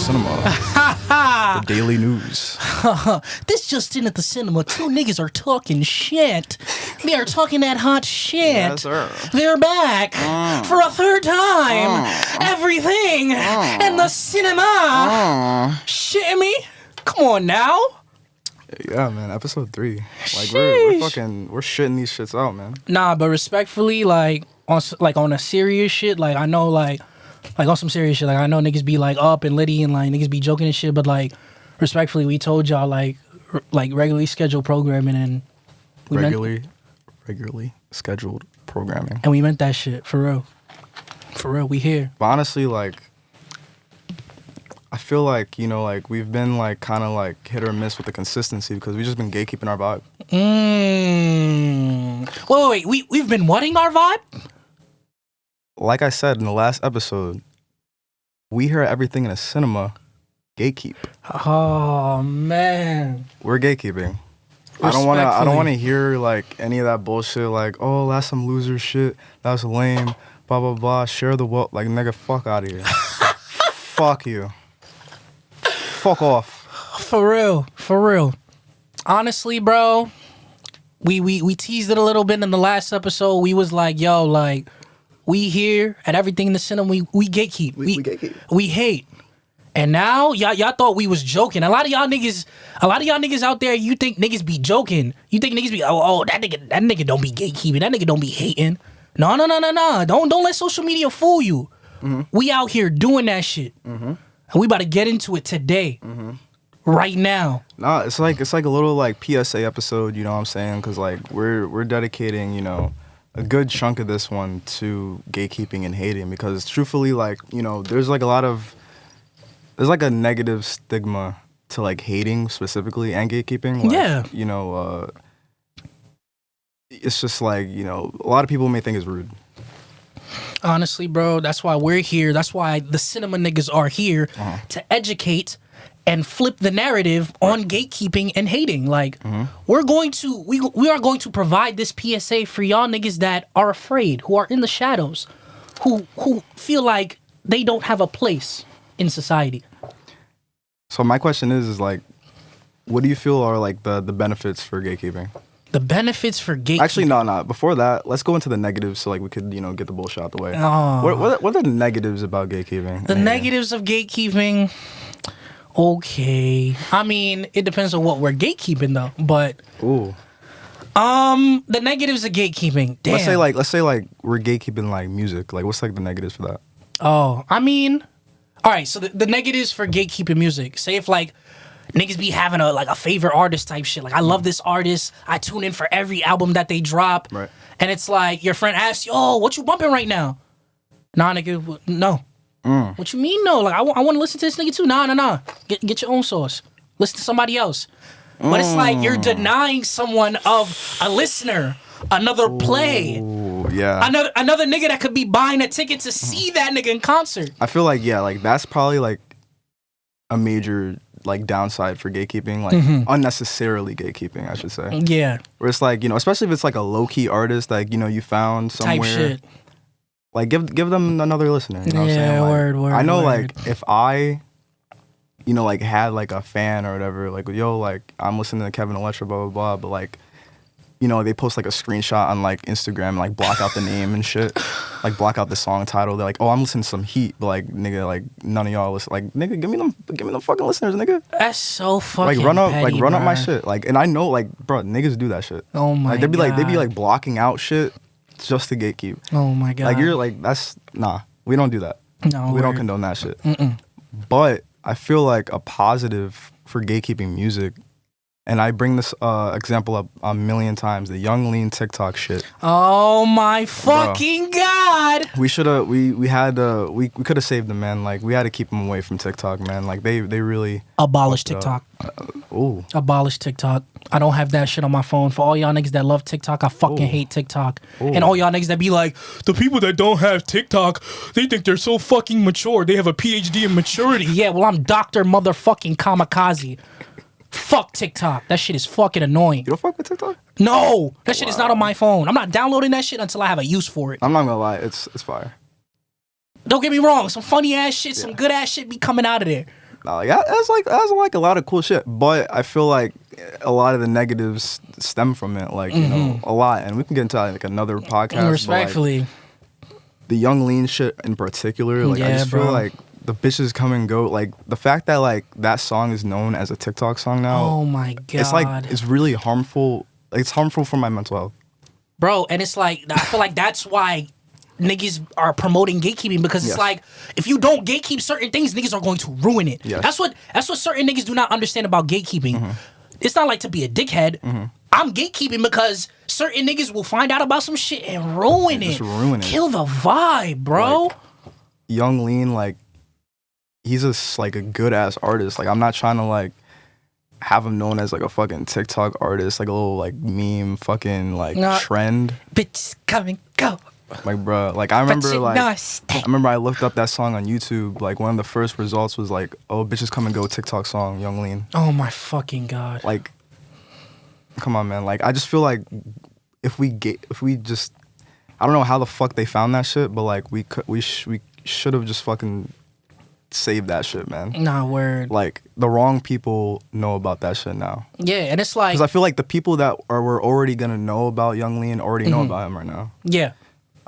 Cinema. The daily news. This just in at the cinema. Two niggas are talking shit. They are talking that hot shit. Yes, sir. They're back for a third time. Everything and the cinema. Shitting me? Come on now. Yeah, man. Episode 3. Like we're shitting these shits out, man. Nah, but respectfully, like on a serious shit, like I know like on some serious shit, like I know niggas be like up and litty and like niggas be joking and shit, but like respectfully, we told y'all like regularly scheduled programming and regularly scheduled programming, and we meant that shit for real. For real, we here. But honestly, like I feel like, you know, like we've been like kind of like hit or miss with the consistency because we've just been gatekeeping our vibe. Wait. We've been whatting our vibe? Like I said in the last episode, we hear everything in a cinema. Gatekeep. Oh man, we're gatekeeping. I don't want to hear like any of that bullshit. Like, oh, that's some loser shit. That's lame. Blah blah blah. Share the wealth. Like, nigga, fuck out of here. Fuck you. Fuck off. For real. Honestly, bro, we teased it a little bit in the last episode. We was like, yo, like we here at Everything in the Cinema. We gatekeep. We gatekeep. We hate. And now y'all thought we was joking. A lot of y'all niggas out there, you think niggas be joking. You think niggas be that nigga don't be gatekeeping. That nigga don't be hating. No. Don't let social media fool you. Mm-hmm. We out here doing that shit. Mm-hmm. And we about to get into it today. Mm-hmm. Right now. Nah, it's like a little like PSA episode, you know what I'm saying? Cuz like we're dedicating, you know, a good chunk of this one to gatekeeping and hating because truthfully, like, you know, there's like a negative stigma to like hating specifically and gatekeeping. Like, yeah. You know, it's just like, you know, a lot of people may think it's rude. Honestly, bro, that's why we're here. That's why the cinema niggas are here to educate and flip the narrative on gatekeeping and hating. Like, we are going to provide this PSA for y'all niggas that are afraid, who are in the shadows, who feel like they don't have a place in society. So my question is like, what do you feel are like the benefits for gatekeeping? The benefits for gatekeeping. Actually, no. Before that, let's go into the negatives so like we could, you know, get the bullshit out the way. What are the negatives about gatekeeping? The negatives of gatekeeping. Okay, I mean it depends on what we're gatekeeping though. But the negatives of gatekeeping. Damn. Let's say like we're gatekeeping like music. Like what's like the negatives for that? Oh, I mean, all right. So the negatives for gatekeeping music. Say if like. Niggas be having a favorite artist type shit. Like, I love this artist. I tune in for every album that they drop. Right. And it's like, your friend asks you, oh, what you bumping right now? Nah, nigga, no. What you mean, no? Like, I want to listen to this nigga too. Nah. Get your own source. Listen to somebody else. But it's like, you're denying someone of a listener, another play. Yeah. Another nigga that could be buying a ticket to see that nigga in concert. I feel like, yeah, like, that's probably, like, a major... like downside for gatekeeping, like unnecessarily gatekeeping, I should say. Yeah. Where it's like, you know, especially if it's like a low-key artist, like, you know, you found somewhere. Type shit. Like, give them another listener, you know what I'm saying? Like, word. I know, word. like, if I, you know, like, had, like, a fan or whatever, like, yo, like, I'm listening to Kevin Electra, blah, blah, blah, but, like, you know, they post, like, a screenshot on, like, Instagram, like, block out the name and shit. Like, block out the song title. They're like, oh, I'm listening to some Heat, but, like, nigga, like, none of y'all listen. Like, nigga, give me them fucking listeners, nigga. That's so fucking like, run petty, up my shit. Like, and I know, like, bro, niggas do that shit. Oh, my God. Like, they be, like, blocking out shit just to gatekeep. Oh, my God. Like, you're, like, nah, we don't do that. No, we don't condone that shit. But I feel like a positive for gatekeeping music, and I bring this example up a million times, the Young Lean TikTok shit. Oh my fucking God! We could have saved them, man. Like, we had to keep them away from TikTok, man. Like, they really abolish TikTok. Abolish TikTok. I don't have that shit on my phone. For all y'all niggas that love TikTok, I fucking hate TikTok. And all y'all niggas that be like, the people that don't have TikTok, they think they're so fucking mature. They have a PhD in maturity. Yeah, well, I'm Dr. Motherfucking Kamikaze. Fuck TikTok. That shit is fucking annoying. You don't fuck with TikTok? No, that shit is not on my phone. I'm not downloading that shit until I have a use for it. I'm not gonna lie, it's fire. Don't get me wrong. Some funny ass shit, some good ass shit be coming out of there. Like that's like a lot of cool shit, but I feel like a lot of the negatives stem from it, like you know, a lot, and we can get into like another podcast. Respectfully, but, like, the Young Lean shit in particular, like I just feel like the bitches come and go. Like the fact that like that song is known as a TikTok song now. Oh my god, it's like it's really harmful. Like, it's harmful for my mental health, bro. And it's like I feel like that's why niggas are promoting gatekeeping, because it's like if you don't gatekeep certain things, niggas are going to ruin it. Yes. That's what certain niggas do not understand about gatekeeping. It's not like to be a dickhead. I'm gatekeeping because certain niggas will find out about some shit and ruin it. Kill the vibe, bro. Like, Young Lean, like he's like a good ass artist. Like I'm not trying to like have him known as like a fucking TikTok artist, like a little like meme fucking like trend. Bitches come and go. Like, bro, like I remember I looked up that song on YouTube. Like one of the first results was like, "Oh, bitches come and go TikTok song, Young Lean." Oh my fucking god! Like, come on, man. Like I just feel like if we just, I don't know how the fuck they found that shit, but like we should have just fucking saved that shit, man. Nah, word. Like the wrong people know about that shit now. Yeah, and it's like, because I feel like the people that were already gonna know about Young Lean already know about him right now. Yeah.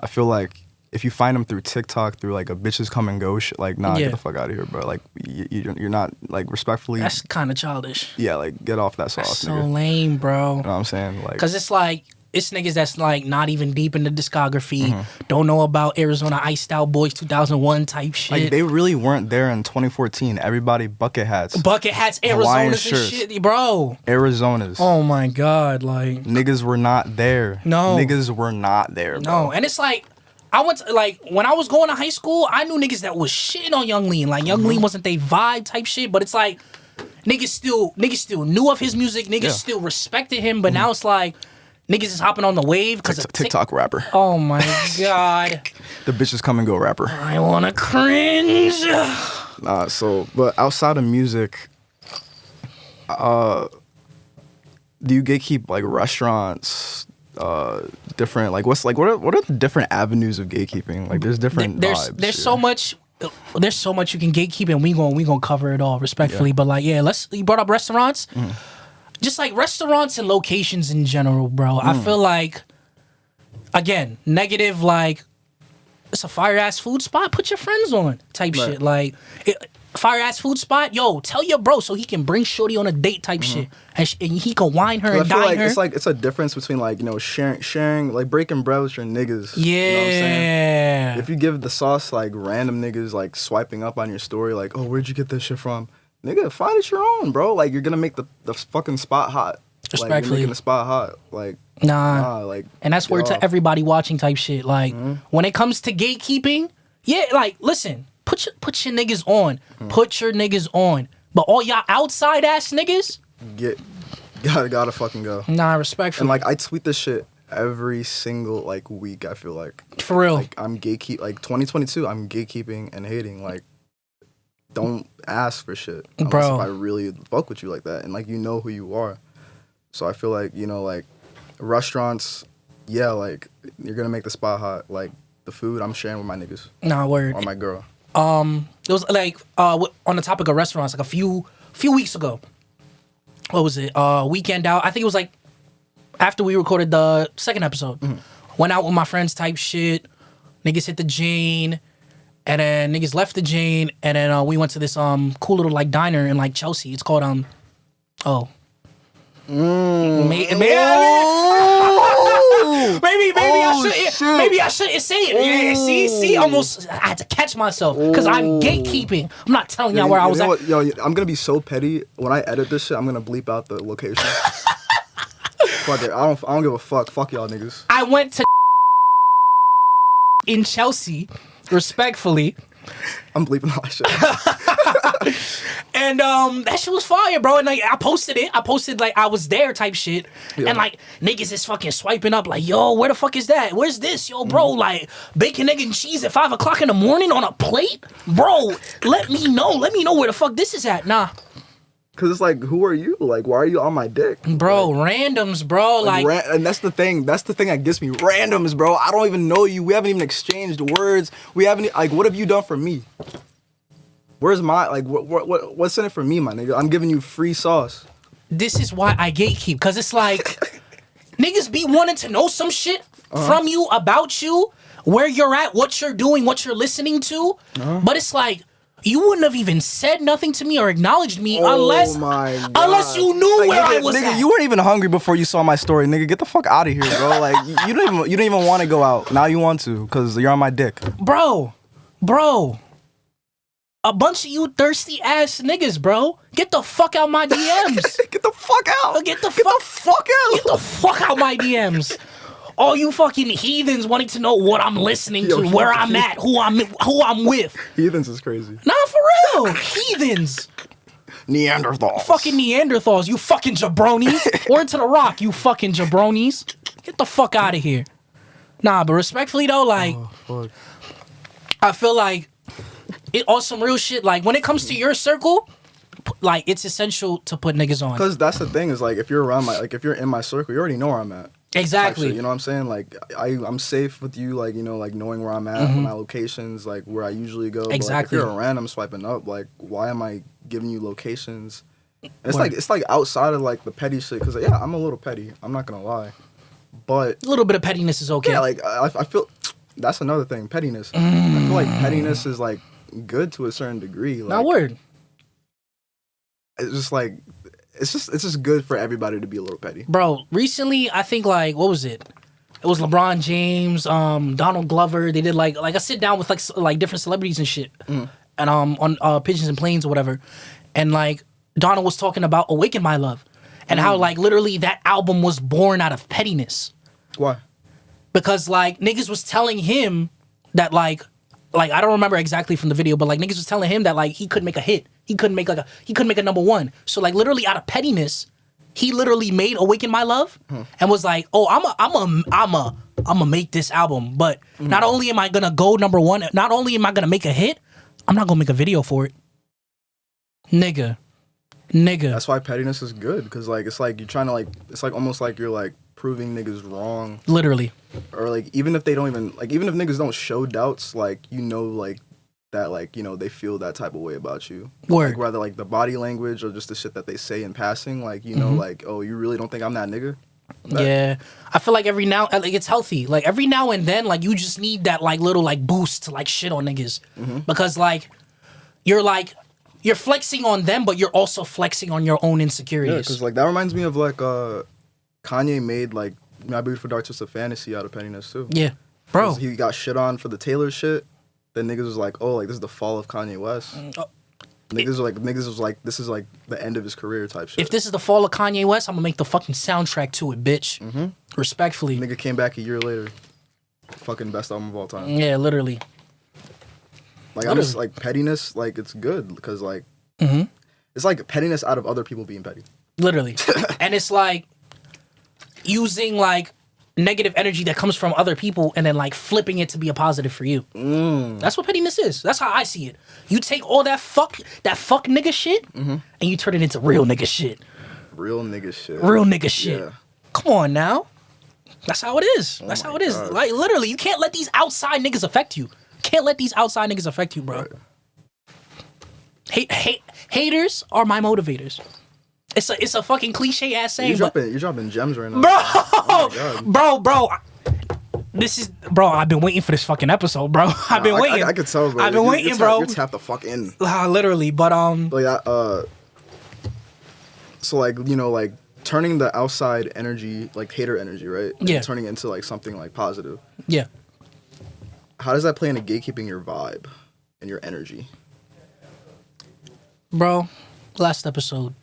I feel like if you find him through TikTok, through like a bitches come and go shit, like nah, get the fuck out of here, bro. Like you're not, like, respectfully. That's kind of childish. Yeah, like get off that sauce, that's so nigga. lame, bro. You know what I'm saying? Like, cause it's like it's niggas that's like not even deep in the discography, don't know about Arizona Iced Out Boys 2001 type shit. Like they really weren't there in 2014. Everybody bucket hats, Arizonas and shit, bro. Arizonas. Oh my god, like niggas were not there. No, niggas were not there, bro. No, and it's like I went to, like when I was going to high school, I knew niggas that was shitting on Young Lean. Like Young Lean wasn't they vibe type shit, but it's like niggas still knew of his music. Niggas still respected him, but now it's like niggas is hopping on the wave because of TikTok rapper. Oh my god. The bitches come and go rapper. I wanna cringe. But outside of music, do you gatekeep like restaurants? Different, like what are the different avenues of gatekeeping? Like there's different vibes. There's so much you can gatekeep, and we gonna cover it all respectfully. But like, yeah, you brought up restaurants. Just like restaurants and locations in general, bro. I feel like, again, negative, like, it's a fire-ass food spot, put your friends on type shit. Like, fire-ass food spot, yo, tell your bro so he can bring shorty on a date type shit. And he can wine her and dine like her. It's a difference between, like, you know, sharing, like, breaking bread with your niggas. Yeah. You know what I'm saying? If you give the sauce, like, random niggas, like, swiping up on your story, like, oh, where'd you get this shit from? Nigga, find it your own, bro. Like, you're gonna make the fucking spot hot. Respectfully. Like, you're making the spot hot. Like, nah. Like, and that's word to everybody watching type shit. Like, when it comes to gatekeeping, yeah, like, listen, put your niggas on. Put your niggas on. But all y'all outside ass niggas, gotta fucking go. Nah, respectfully. And like, I tweet this shit every single like week. I feel like for real. Like I'm like 2022. I'm gatekeeping and hating. Like, don't ask for shit unless bro. if I really fuck with you like that, and like you know who you are. So I feel like, you know, like restaurants, yeah, like you're gonna make the spot hot. Like the food, I'm sharing with my niggas. Nah, word. Or my girl. It was like on the topic of restaurants, like a few weeks ago. What was it? Weekend out. I think it was like after we recorded the second episode. Went out with my friends type shit. Niggas hit the Jane. And then niggas left the Jane. And then we went to this cool little like diner in like Chelsea. It's called Maybe I shouldn't say it. Yeah, see, almost I had to catch myself because I'm gatekeeping. I'm not telling y'all where I was at. Yo, I'm gonna be so petty when I edit this shit. I'm gonna bleep out the location. Fuck it. I don't give a fuck. Fuck y'all niggas. I went to in Chelsea, respectfully. I'm bleeping all that shit. And that shit was fire, bro. And like I posted like I was there type shit. Yeah. And like niggas is fucking swiping up like, yo, where the fuck is that? Where's this? Yo, bro, like bacon, egg, and cheese at 5 o'clock in the morning on a plate? Bro, let me know where the fuck this is at. Nah. Cause it's like, who are you? Like, why are you on my dick? Bro, like, randoms, bro. Like and that's the thing. That's the thing that gets me. Randoms, bro. I don't even know you. We haven't even exchanged words. We haven't, like, what have you done for me? Where's my like what's in it for me, my nigga? I'm giving you free sauce. This is why I gatekeep, because it's like niggas be wanting to know some shit from you, about you, where you're at, what you're doing, what you're listening to. But it's like, you wouldn't have even said nothing to me or acknowledged me unless you knew like, where I was at. You weren't even hungry before you saw my story, nigga. Get the fuck out of here, bro. Like you don't even want to go out. Now you want to because you're on my dick, bro. A bunch of you thirsty ass niggas, bro. Get the fuck out my DMs. Get the fuck out. Get the fuck out. Get the fuck out my DMs. All you fucking heathens wanting to know what I'm listening to, where I'm at, who I'm with. Heathens is crazy. Nah, for real. Heathens. Neanderthals. Fucking Neanderthals, you fucking jabronis. Word to the rock, you fucking jabronis. Get the fuck out of here. Nah, but respectfully though, like, I feel like it on some real shit. Like, when it comes to your circle, like, it's essential to put niggas on. Because that's the thing is, like, if you're around if you're in my circle, you already know where I'm at. Exactly. You know what I'm saying? Like, I'm safe with you, like, you know, like, knowing where I'm at, my locations, like, where I usually go. Exactly. But, like, if you're a random swiping up, like, why am I giving you locations? It's like outside of, like, the petty shit. Because, yeah, I'm a little petty. I'm not going to lie. But a little bit of pettiness is okay. Yeah, like, I feel... That's another thing, pettiness. I feel like pettiness is, like, good to a certain degree. Like, not word. It's just, like... It's just good for everybody to be a little petty. Bro, recently, I think, like, what was it? It was LeBron James, Donald Glover. They did, like a sit-down with, like different celebrities and shit. And on Pigeons and Planes or whatever. And, like, Donald was talking about Awaken My Love. And how, like, literally that album was born out of pettiness. Why? Because, like, niggas was telling him that, like, I don't remember exactly from the video, but, like, niggas was telling him that, like, he couldn't make a hit. He couldn't make a number one. So, like, literally out of pettiness, he literally made Awaken My Love and was like, oh, I'm a make this album. But not only am I gonna go number one, not only am I gonna make a hit, I'm not gonna make a video for it. Nigga. That's why pettiness is good. Because, like, it's like you're trying to, like, it's like almost like you're, like, proving niggas wrong. Literally. Or, like, even if they don't even, like, even if niggas don't show doubts, like, you know, like, that, like, you know, they feel that type of way about you. Word. Like, whether, like, the body language or just the shit that they say in passing, like, you know, like, oh, you really don't think I'm that nigga? Yeah. I feel like like, it's healthy. Like, every now and then, like, you just need that, like, little, like, boost to, like, shit on niggas. Because, like, you're flexing on them, but you're also flexing on your own insecurities. Yeah, because, like, that reminds me of, like, Kanye made, like, My Beautiful Dark Twisted Fantasy out of pettiness, too. Yeah. Bro. He got shit on for the Taylor shit. Then niggas was like, oh, like, this is the fall of Kanye West. Niggas was like, this is, like, the end of his career type shit. If this is the fall of Kanye West, I'm gonna make the fucking soundtrack to it, bitch. Respectfully. Nigga came back a year later. Fucking best album of all time. Yeah, literally. Like, I'm just, like, pettiness, like, it's good. Because, like, it's like pettiness out of other people being petty. Literally. And it's like using, like, negative energy that comes from other people and then, like, flipping it to be a positive for you. That's what pettiness is. That's how I see it. You take all that fuck nigga shit and you turn it into real nigga shit. Real nigga shit. Real nigga shit. Yeah. Come on now. That's how it is. That's how it is. God. Like, literally, you can't let these outside niggas affect you. Can't let these outside niggas affect you, bro. Right. Haters are my motivators. It's a fucking cliche ass saying. You're dropping gems right now. Bro, Oh bro. I've been waiting for this fucking episode, bro. I've been waiting. I could tell, bro. I've been waiting, bro. You're tapped the fuck in. Literally, but Like, so, like, you know, like, turning the outside energy, like, hater energy, right? Yeah. And turning it into, like, something, like, positive. Yeah. How does that play into gatekeeping your vibe and your energy? Bro, last episode.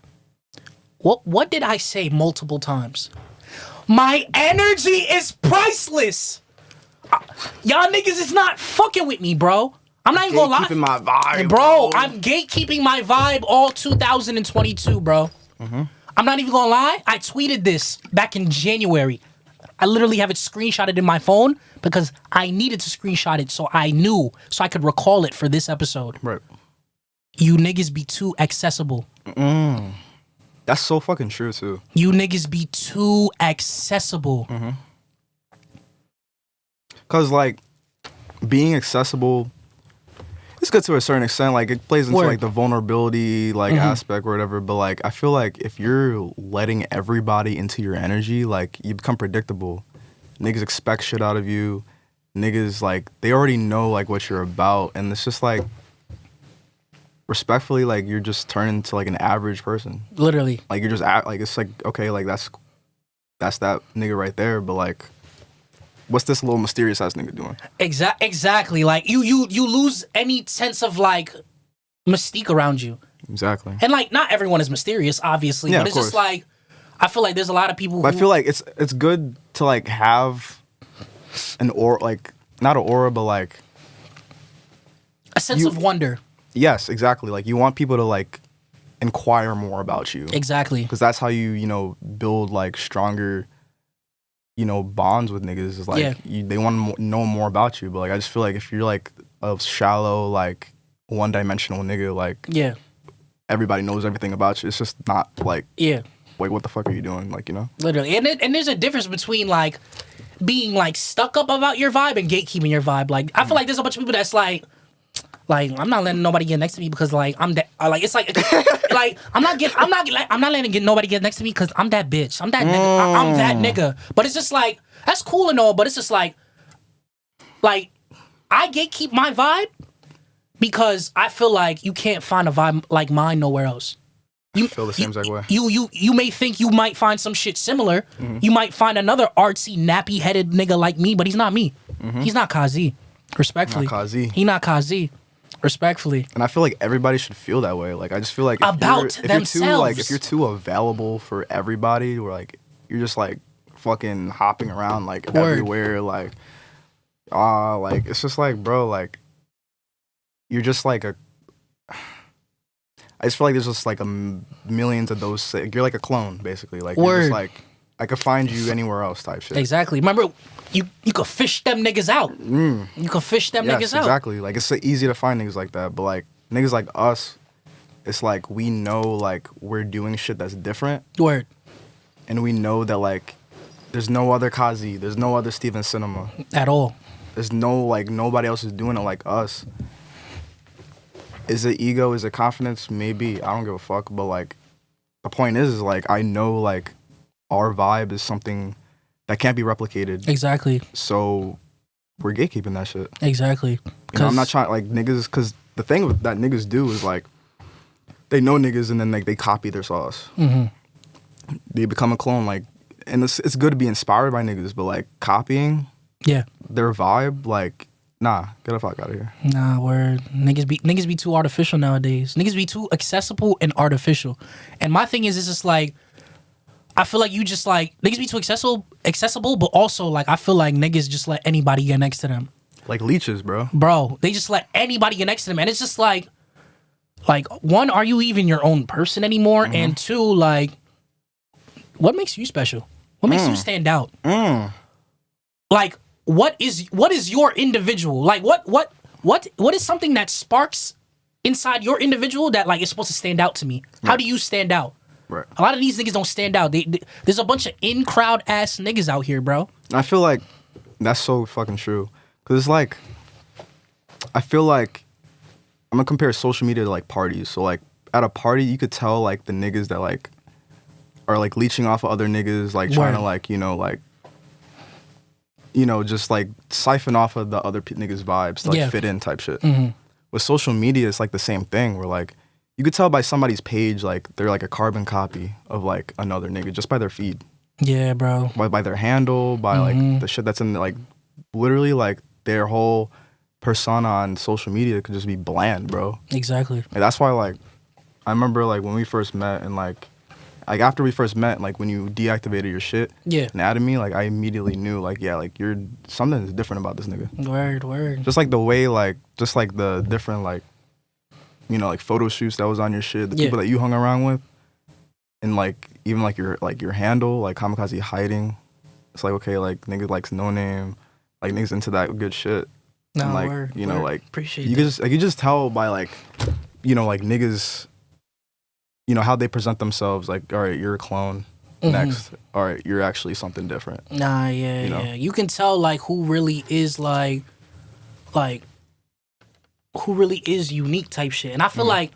What did I say multiple times? My energy is priceless. Y'all niggas is not fucking with me, bro. I'm not even gonna lie. Gatekeeping my vibe, bro. I'm gatekeeping my vibe all 2022, bro. I'm not even gonna lie. I tweeted this back in January. I literally have it screenshotted in my phone because I needed to screenshot it so I could recall it for this episode. Right. You niggas be too accessible. That's so fucking true, too. You niggas be too accessible. Because, like, being accessible, it's good to a certain extent. Like it plays into Word. like the vulnerability like aspect or whatever. But like I feel like if you're letting everybody into your energy, like you become predictable. Niggas expect shit out of you. Niggas like they already know like what you're about, and it's just like respectfully, like you're just turning into like an average person. Literally. Like you're just like it's like okay, like that's that nigga right there. But like, what's this little mysterious ass nigga doing? Exactly. Like you lose any sense of like mystique around you. Exactly. And like not everyone is mysterious, obviously, Yeah, but of it's just course. like I feel like there's a lot of people. But who, I feel like it's good to like have an aura, like not an aura, but like a sense of wonder. yes, exactly. Like you want people to like inquire more about you. Exactly. Because that's how you know build like stronger bonds with niggas. Is like they want to know more about you. But like I just feel like if you're like a shallow like one-dimensional nigga, like everybody knows everything about you. It's just not like like what the fuck are you doing? Like literally. And there's a difference between like being like stuck up about your vibe and gatekeeping your vibe. Like I feel like there's a bunch of people that's like I'm not letting nobody get next to me because like I'm that like it's like like I'm not letting nobody get next to me because I'm that bitch. I'm that nigga. I'm that nigga. But it's just like that's cool and all, but it's just like I gatekeep my vibe because I feel like you can't find a vibe like mine nowhere else. You feel the same exact way. You may think you might find some shit similar. You might find another artsy, nappy headed nigga like me, but he's not me. He's not Kazi. Respectfully. Not Kazi. He not Kazi. Respectfully. And I feel like everybody should feel that way. Like I just feel like if you're too available for everybody, or like you're just like fucking hopping around like everywhere, like like it's just like bro, like you're just like I just feel like there's just like millions of those. You're like a clone, basically. Like you're just like I could find you anywhere else, type shit. Exactly. Remember, you could fish them niggas out. You could fish them niggas out. Exactly. Like it's so easy to find niggas like that, but like niggas like us, it's like we know like we're doing shit that's different. Word. And we know that like there's no other Kazi, there's no other Steven Cinema at all. There's no like nobody else is doing it like us. Is it ego? Is it confidence? Maybe. I don't give a fuck. But like, the point is like I know like our vibe is something that can't be replicated. Exactly. So we're gatekeeping that shit. Exactly. I'm not trying like niggas, because the thing that niggas do is like they know niggas and then like they copy their sauce. They become a clone. Like, and it's good to be inspired by niggas, but like copying their vibe, like. Nah, get the fuck out of here. Nah, word. Niggas be too artificial nowadays. Niggas be too accessible and artificial. And my thing is, it's just like, I feel like you just like, niggas be too accessible, but also like, I feel like niggas just let anybody get next to them. Like leeches, bro. Bro, they just let anybody get next to them. And it's just like, one, are you even your own person anymore? And two, like, what makes you special? What makes you stand out? Like, what is your individual? Like what is something that sparks inside your individual that like is supposed to stand out to me? How do you stand out? Right. A lot of these niggas don't stand out. There's a bunch of in-crowd ass niggas out here, bro. I feel like that's so fucking true. Cause it's like I feel like I'm gonna compare social media to like parties. So like at a party you could tell like the niggas that like are like leeching off of other niggas, like trying to like just like siphon off of the other niggas' vibes to like fit in type shit. With social media, it's like the same thing where like you could tell by somebody's page like they're like a carbon copy of like another nigga just by their feed. Yeah, bro. By their handle, by like the shit that's in like literally like their whole persona on social media could just be bland, bro. Exactly. Like, that's why like I remember like when we first met and like after we first met, like when you deactivated your shit and added me, like I immediately knew like like you're something's different about this nigga. Word. Just like the way like just like the different like like photo shoots that was on your shit, the people that you hung around with, and like even like your handle, like Kamikaze hiding. It's like okay, like nigga likes No Name, like niggas into that good shit. No, and, like word, like appreciate you can just tell by like like niggas. How they present themselves, like, all right, you're a clone. Next, all right, you're actually something different. Nah, yeah. You can tell, like, who really is, like, who really is unique type shit. And I feel like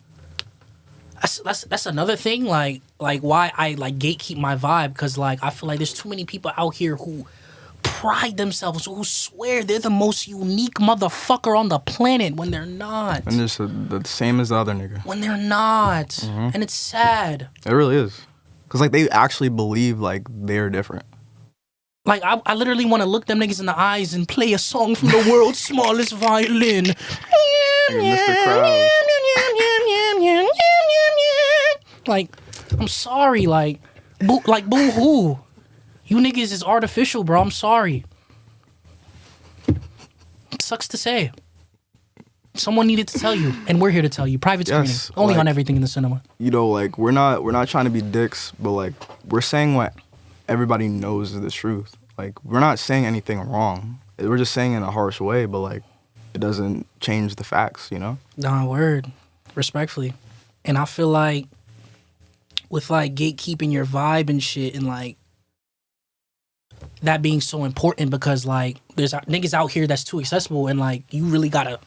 that's another thing, like why I like gatekeep my vibe, because like I feel like there's too many people out here who pride themselves, who swear they're the most unique motherfucker on the planet when they're not. And just the same as the other nigga. When they're not. And it's sad. It really is. Because, like, they actually believe, like, they're different. Like, I literally want to look them niggas in the eyes and play a song from the world's smallest violin. Mr. Krabs. Like, I'm sorry, like boo-hoo. You niggas is artificial, bro. I'm sorry. It sucks to say. Someone needed to tell you, and we're here to tell you. Private screening, only on Everything in the Cinema. You know, like, we're not trying to be dicks, but, like, we're saying what everybody knows is the truth. Like, we're not saying anything wrong. We're just saying it in a harsh way, but, like, it doesn't change the facts, you know? Nah, word. Respectfully. And I feel like with, like, gatekeeping your vibe and shit, and, like, that being so important, because, like, there's niggas out here that's too accessible, and, like, you really gotta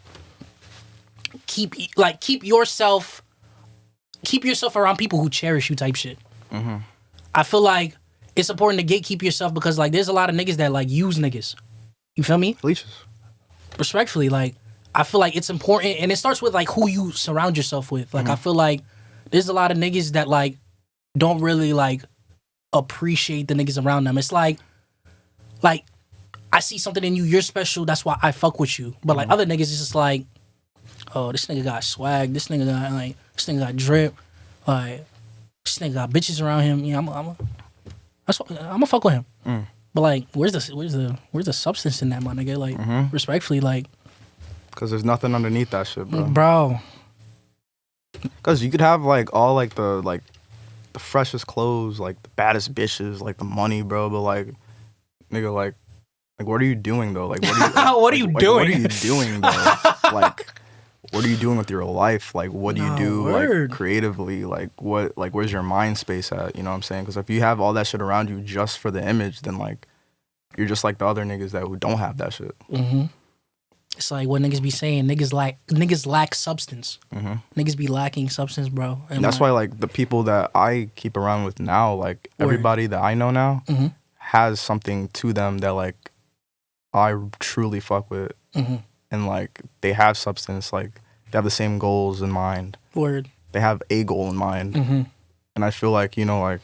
keep yourself around people who cherish you type shit. I feel like it's important to gatekeep yourself, because, like, there's a lot of niggas that, like, use niggas. You feel me? Leeches. Respectfully, like, I feel like it's important, and it starts with, like, who you surround yourself with. Like, I feel like there's a lot of niggas that, like, don't really, like, appreciate the niggas around them. It's like, I see something in you, you're special, that's why I fuck with you. But, like, other niggas, it's just like, oh, this nigga got swag, this nigga got drip, like, this nigga got bitches around him. Yeah, I'm gonna fuck with him. But, like, where's the substance in that, my nigga? Like, respectfully, like, because there's nothing underneath that shit, bro. Bro. Because you could have, like, all, like, the freshest clothes, like, the baddest bitches, like, the money, bro, but, like, nigga, like, what are you doing, though? Like, what are you, what are you doing? What are you doing, though? Like, what are you doing with your life? Like, what do you do, like, creatively? Like, where's your mind space at? You know what I'm saying? Because if you have all that shit around you just for the image, then, like, you're just like the other niggas that who don't have that shit. It's like what niggas be saying. Niggas lack substance. Niggas be lacking substance, bro. And that's why, like, the people that I keep around with now, like, everybody that I know now has something to them that, like, I truly fuck with. And, like, they have substance. Like, they have the same goals in mind. Word. They have a goal in mind. And I feel like, you know, like,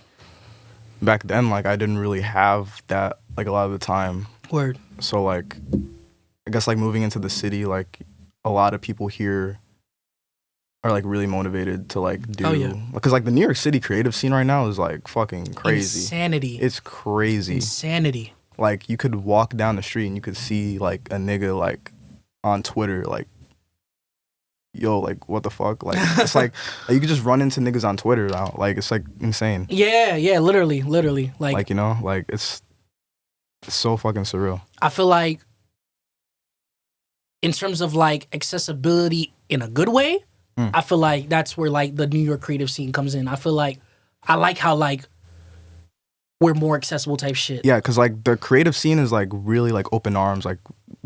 back then, like, I didn't really have that, like, a lot of the time. Word. So, like, I guess, like, moving into the city, like, a lot of people here are, like, really motivated to, like, do. Because, like, the New York City creative scene right now is, like, fucking crazy. Insanity. It's crazy. Insanity. Like, you could walk down the street and you could see, like, a nigga, like, on Twitter, like, yo, like, what the fuck? Like, it's like you could just run into niggas on Twitter now. Like, it's, like, insane. Yeah, literally. Like, you know, like, it's so fucking surreal. I feel like in terms of, like, accessibility in a good way, I feel like that's where, like, the New York creative scene comes in. I feel like I like how, like, we're more accessible type shit. Yeah, because, like, the creative scene is, like, really, like, open arms. Like,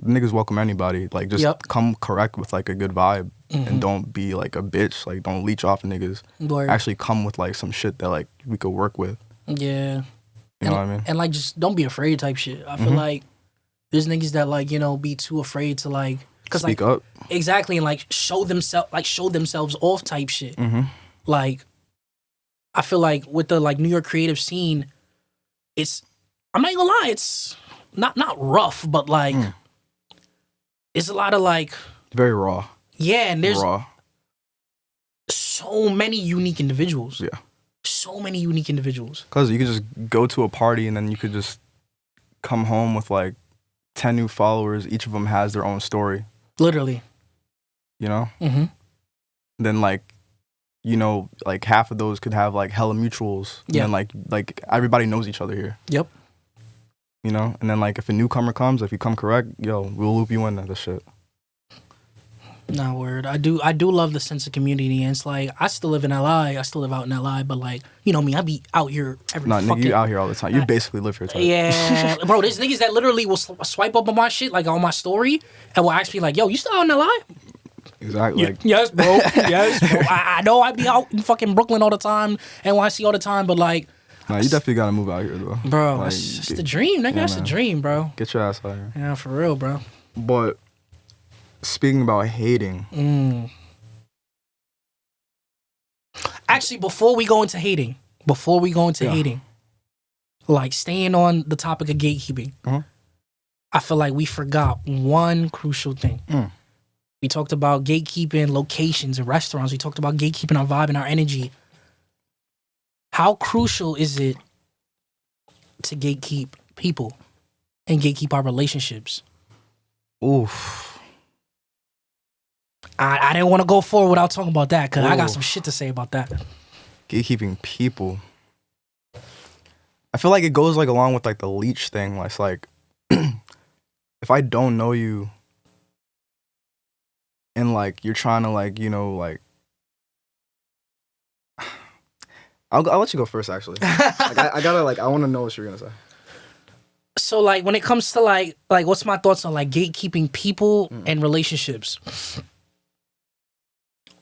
niggas welcome anybody. Like, just come correct with, like, a good vibe. And don't be, like, a bitch. Like, don't leech off niggas. Word. Actually come with, like, some shit that, like, we could work with. Yeah. You know what I mean? And, like, just don't be afraid type shit. I feel like there's niggas that, like, you know, be too afraid to, like... Speak up. Exactly, and, like, show themselves off type shit. Like, I feel like with the, like, New York creative scene, it's... I'm not gonna lie, it's not rough, but, like... It's a lot of, like... Very raw. Yeah, and there's... Raw. So many unique individuals. Yeah. So many unique individuals. Because you could just go to a party and then you could just come home with, like, 10 new followers. Each of them has their own story. Literally. You know? Then, like, you know, like, half of those could have, like, hella mutuals. Yeah. And then, like everybody knows each other here. Yep. You know? And then, like, if a newcomer comes, if you come correct, yo, we'll loop you in that shit. Nah, word. I do love the sense of community, and it's like I still live in LA. I still live out in LA, but, like, you know me, I be out here every fucking... Nigga, you out here all the time. You basically live here. Yeah, bro. There's niggas that literally will swipe up on my shit, like, on my story, and will ask me, like, yo, you still out in LA? Exactly. Like, Yes, bro. Yes, bro. I know I be out in fucking Brooklyn all the time, NYC all the time, but like, nah, you definitely gotta move out here though, bro, Like, that's the dream, nigga. yeah, That's the man. dream, bro. Get your ass out here. Yeah, for real, bro. But speaking about hating, Actually, before we go into hating, like staying on the topic of gatekeeping, I feel like we forgot one crucial thing. We talked about gatekeeping locations and restaurants. We talked about gatekeeping our vibe and our energy. How crucial is it to gatekeep people and gatekeep our relationships? oof. I didn't want to go forward without talking about that because I got some shit to say about that. Gatekeeping people. I feel like it goes like along with like the leech thing. It's like if I don't know you and like you're trying to like, you know, like I'll let you go first actually. Like, I gotta like I wanna know what you're gonna say. So like when it comes to like what's my thoughts on like gatekeeping people and relationships?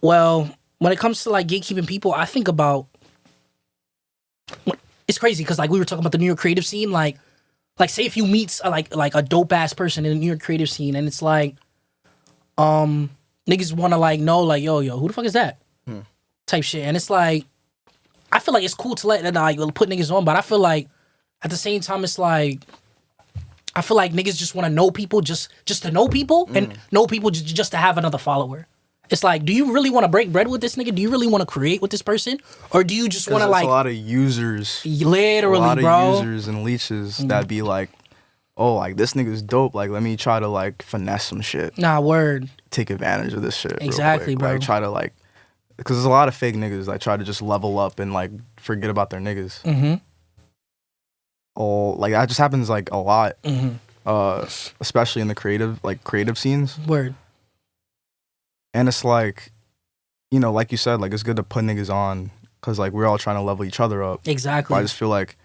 Well, when it comes to like gatekeeping people, I think about it's crazy because like we were talking about the New York creative scene, like say if you meet like a dope ass person in the New York creative scene and it's like niggas wanna like know like yo who the fuck is that type shit, and it's like I feel like it's cool to let like put niggas on, but I feel like at the same time it's like I feel like niggas just want to know people just to know people and know people just to have another follower. It's like, do you really want to break bread with this nigga? Do you really want to create with this person? Or do you just want to like... a lot of users. Literally, a lot bro. of users and leeches that be like, oh, like this nigga's dope. Like, let me try to like finesse some shit. Nah, word. Take advantage of this shit. Exactly, real quick. bro. Like, try to like... Because there's a lot of fake niggas that try to just level up and like forget about their niggas. Oh, like that just happens like a lot. Especially in the creative scenes. Word. And it's like, you know, like you said, like it's good to put niggas on because like we're all trying to level each other up. Exactly. But I just feel like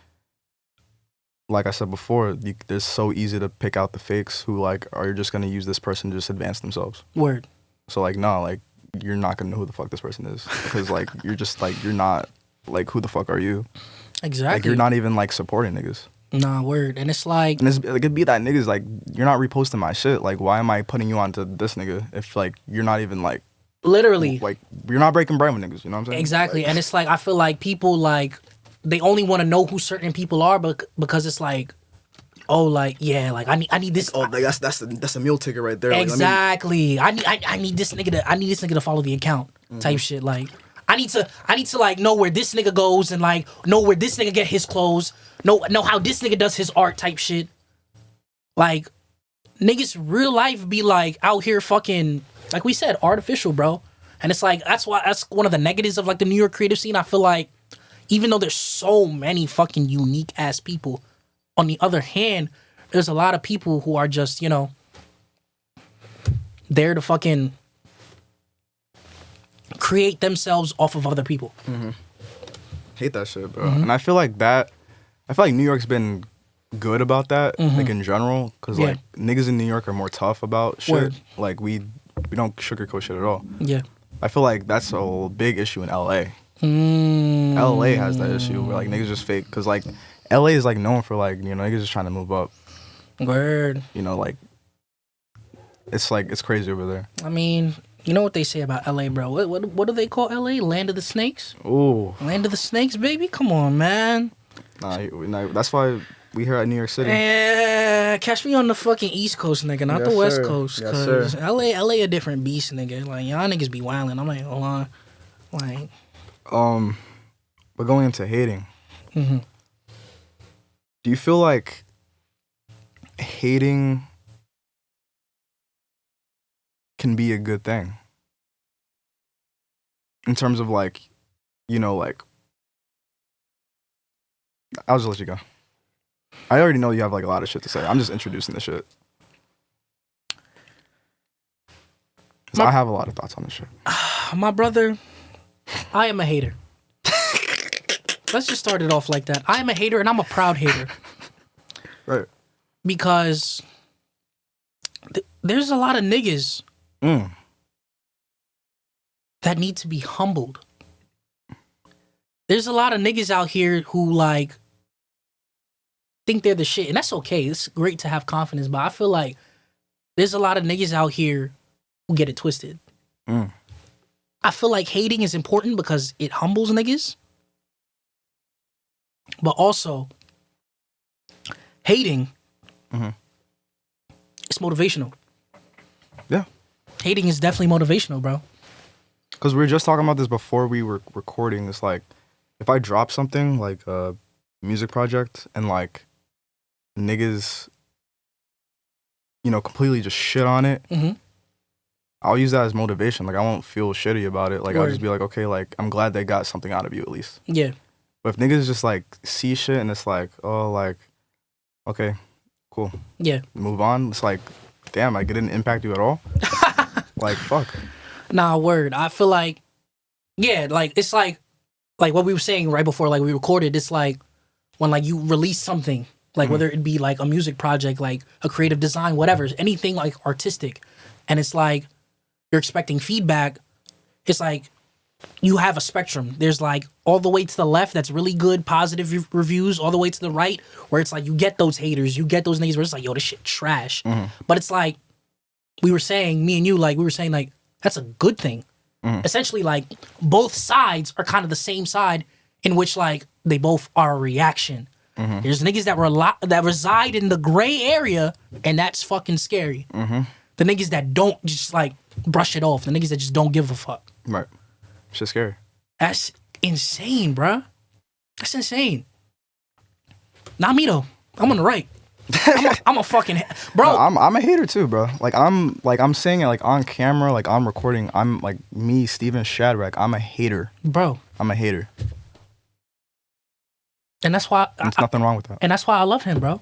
I said before, it's so easy to pick out the fakes who like are just gonna use this person to just advance themselves. Word. So like, no, like you're not gonna know who the fuck this person is because like you're just like you're not like who the fuck are you? Exactly. Like you're not even like supporting niggas. Nah, word. And it's like... And it could be that niggas like you're not reposting my shit. Like why am I putting you onto this nigga if like you're not even like literally like you're not breaking bread with niggas, you know what I'm saying? Exactly. Like, and it's like I feel like people like they only want to know who certain people are because it's like, oh, like yeah, like I need this. Oh, like, that's a meal ticket right there. Exactly. I need this nigga to follow the account type shit. Like I need to like know where this nigga goes and like know where this nigga get his clothes. Know how this nigga does his art type shit. Like niggas real life be like out here fucking like we said artificial, bro. And it's like that's one of the negatives of like the New York creative scene. I feel like even though there's so many fucking unique ass people, on the other hand, there's a lot of people who are just, you know, there to fucking create themselves off of other people. hate that shit, bro. And I feel like New York's been good about that, like in general, because like niggas in New York are more tough about shit. Word. Like we don't sugarcoat shit at all. Yeah. I feel like that's a big issue in LA. LA has that issue where like niggas just fake, because like LA is like known for like, you know, niggas just trying to move up. Word. You know, like it's crazy over there. I mean, you know what they say about LA, bro? What do they call LA? Land of the Snakes? Ooh. Land of the Snakes, baby? Come on, man. Nah, that's why we here at New York City. Yeah, catch me on the fucking East Coast, nigga, not Yes, the West sir. Coast. Yes, Cause sir. LA a different beast, nigga. Like y'all niggas be wildin'. I'm like, hold on. Like, but going into hating, do you feel like hating can be a good thing? In terms of like, you know, like, I'll just let you go. I already know you have like a lot of shit to say. I'm just introducing the shit. 'Cause I have a lot of thoughts on this shit. my brother, I am a hater. Let's just start it off like that. I am a hater, and I'm a proud hater. Right. Because there's a lot of niggas that need to be humbled. There's a lot of niggas out here who like think they're the shit, and that's okay. It's great to have confidence, but I feel like there's a lot of niggas out here who get it twisted. I feel like hating is important because it humbles niggas, but also hating is motivational. Yeah. Hating is definitely motivational, bro. Because we were just talking about this before we were recording. It's like, if I drop something like a music project and like niggas, you know, completely just shit on it, I'll use that as motivation. Like, I won't feel shitty about it. Like, I'll just be like, okay, like, I'm glad they got something out of you at least. Yeah. But if niggas just like see shit and it's like, oh, like, okay, cool. Yeah. Move on. It's like, damn, like, it didn't impact you at all. Like, fuck. Nah, word. I feel like, yeah, like, it's like what we were saying right before, like, we recorded. It's like when, like, you release something, like, whether it be, like, a music project, like, a creative design, whatever, anything, like, artistic. And it's like, you're expecting feedback. It's like, you have a spectrum. There's, like, all the way to the left, that's really good, positive reviews, all the way to the right, where it's like, you get those haters, you get those niggas where it's like, yo, this shit trash. But it's like, we were saying, me and you, like, we were saying, like, that's a good thing. Essentially, like, both sides are kind of the same side in which, like, they both are a reaction. There's niggas that reside in the gray area, and that's fucking scary. The niggas that don't just, like, brush it off. The niggas that just don't give a fuck. Right. Shit's scary. That's insane, bruh. That's insane. Not me, though. I'm on the right. I'm a fucking bro. No, I'm a hater too, bro. I'm saying it like on camera, like on recording. I'm like me, Steven Shadrach. I'm a hater, bro. I'm a hater, and that's why there's nothing wrong with that. And that's why I love him, bro.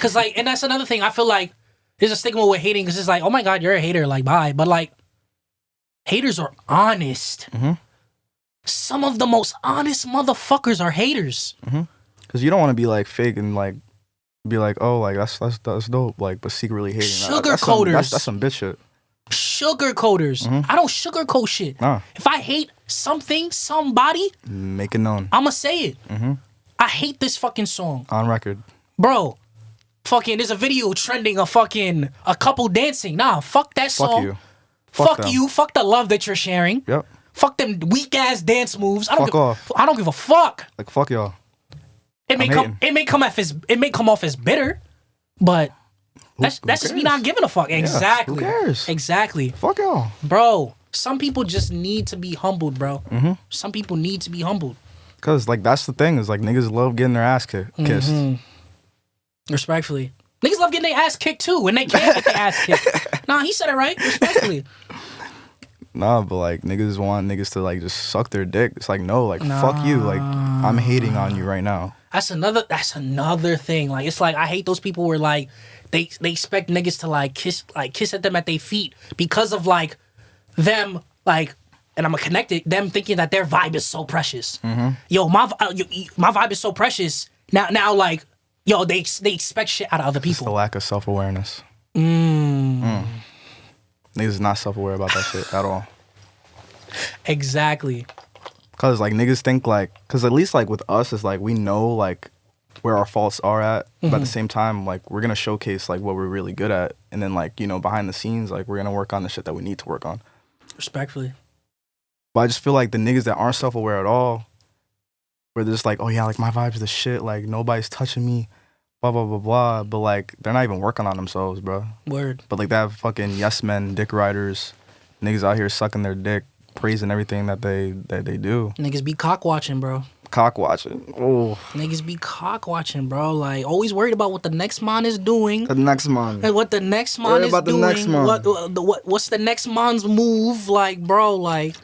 Cause like, and that's another thing. I feel like there's a stigma with hating, cause it's like, oh my god, you're a hater, like bye. But like, haters are honest. Some of the most honest motherfuckers are haters. Cause you don't want to be like fake and like. Be like, oh, like that's dope, like, but secretly hating. Sugarcoaters. That's some bitch shit. Sugarcoaters. I don't sugarcoat shit. Nah. If I hate something, somebody, make it known. I'ma say it. I hate this fucking song. On record. Bro, fucking, there's a video trending of fucking a couple dancing. Nah, fuck that song. Fuck you. Fuck you. Fuck the love that you're sharing. Yep. Fuck them weak ass dance moves. I don't give a fuck. Like, fuck y'all. It may come off as bitter, but that's just me not giving a fuck. Exactly. Who cares? Exactly. Fuck y'all. Bro, some people just need to be humbled, bro. Some people need to be humbled. Cause like that's the thing is like niggas love getting their ass kissed. Respectfully. Niggas love getting their ass kicked too when they can't get their ass kicked. Nah, he said it right. Respectfully. Nah, but like niggas want niggas to like just suck their dick. It's like no, like fuck you. Like I'm hating on you right now. That's another thing. Like it's like I hate those people where like they expect niggas to like kiss at them at their feet because of like them like, and I'm gonna connect it, them thinking that their vibe is so precious. Yo, my vibe is so precious. Now like yo, they expect shit out of other people. It's the lack of self-awareness. Niggas is not self-aware about that shit at all. Exactly. Cause like niggas think like, cause at least like with us it's like we know like where our faults are at, but at the same time like we're gonna showcase like what we're really good at, and then like, you know, behind the scenes like we're gonna work on the shit that we need to work on. Respectfully. But I just feel like the niggas that aren't self-aware at all, where they're just like, oh yeah, like my vibe's the shit, like nobody's touching me, blah blah blah blah, but like they're not even working on themselves, bro. Word. But like that fucking yes men, dick riders, niggas out here sucking their dick, praising everything that they do. Niggas be cock watching, bro. Cock watching. Oh. Niggas be cock watching, bro. Like always worried about what the next man is doing. The next man. And what the next man is doing. Next man. What's the next man's move? Like, bro, like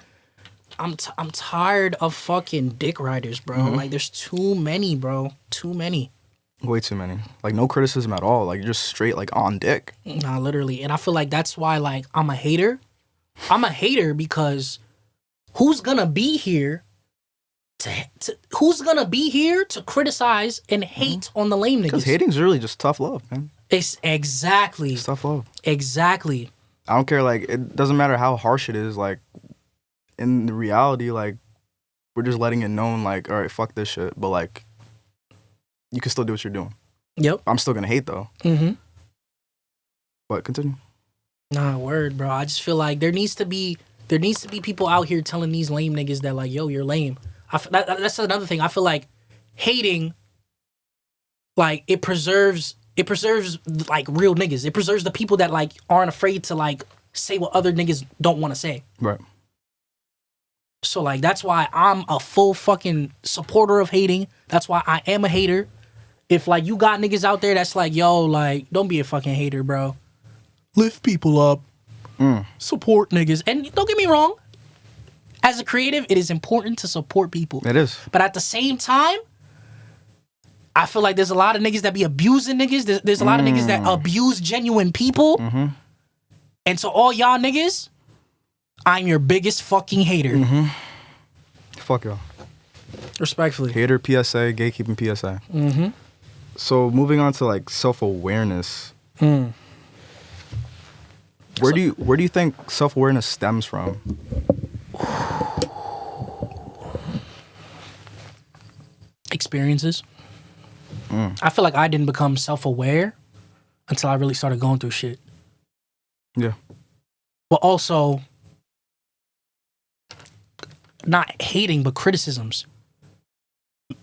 I'm tired of fucking dick riders, bro. Like there's too many, bro. Too many. Way too many. Like no criticism at all. Like you're just straight like on dick. Nah, literally. And I feel like that's why like I'm a hater. I'm a hater because who's gonna be here to criticize and hate on the lame niggas? Because hating's really just tough love, man. It's exactly. It's tough love. Exactly. I don't care, like, it doesn't matter how harsh it is, like, in the reality, like, we're just letting it known, like, all right, fuck this shit, but like, you can still do what you're doing. Yep. I'm still gonna hate though. Mm-hmm. But continue. Nah, word, bro. I just feel like there needs to be people out here telling these lame niggas that like, yo, you're lame. That's another thing. I feel like hating, like, it preserves like real niggas. It preserves the people that like aren't afraid to like say what other niggas don't want to say. Right. So like that's why I'm a full fucking supporter of hating. That's why I am a hater. If like you got niggas out there that's like, yo, like, don't be a fucking hater, bro. Lift people up. Support niggas. And don't get me wrong. As a creative, it is important to support people. It is. But at the same time, I feel like there's a lot of niggas that be abusing niggas. There's a lot of niggas that abuse genuine people. Mm-hmm. And so all y'all niggas, I'm your biggest fucking hater. Mm-hmm. Fuck y'all. Respectfully. Hater PSA, gatekeeping PSA. Mm-hmm. So moving on to like self-awareness. Where do you think self-awareness stems from? Experiences. I feel like I didn't become self-aware until I really started going through shit. Yeah. But also, not hating, but criticisms.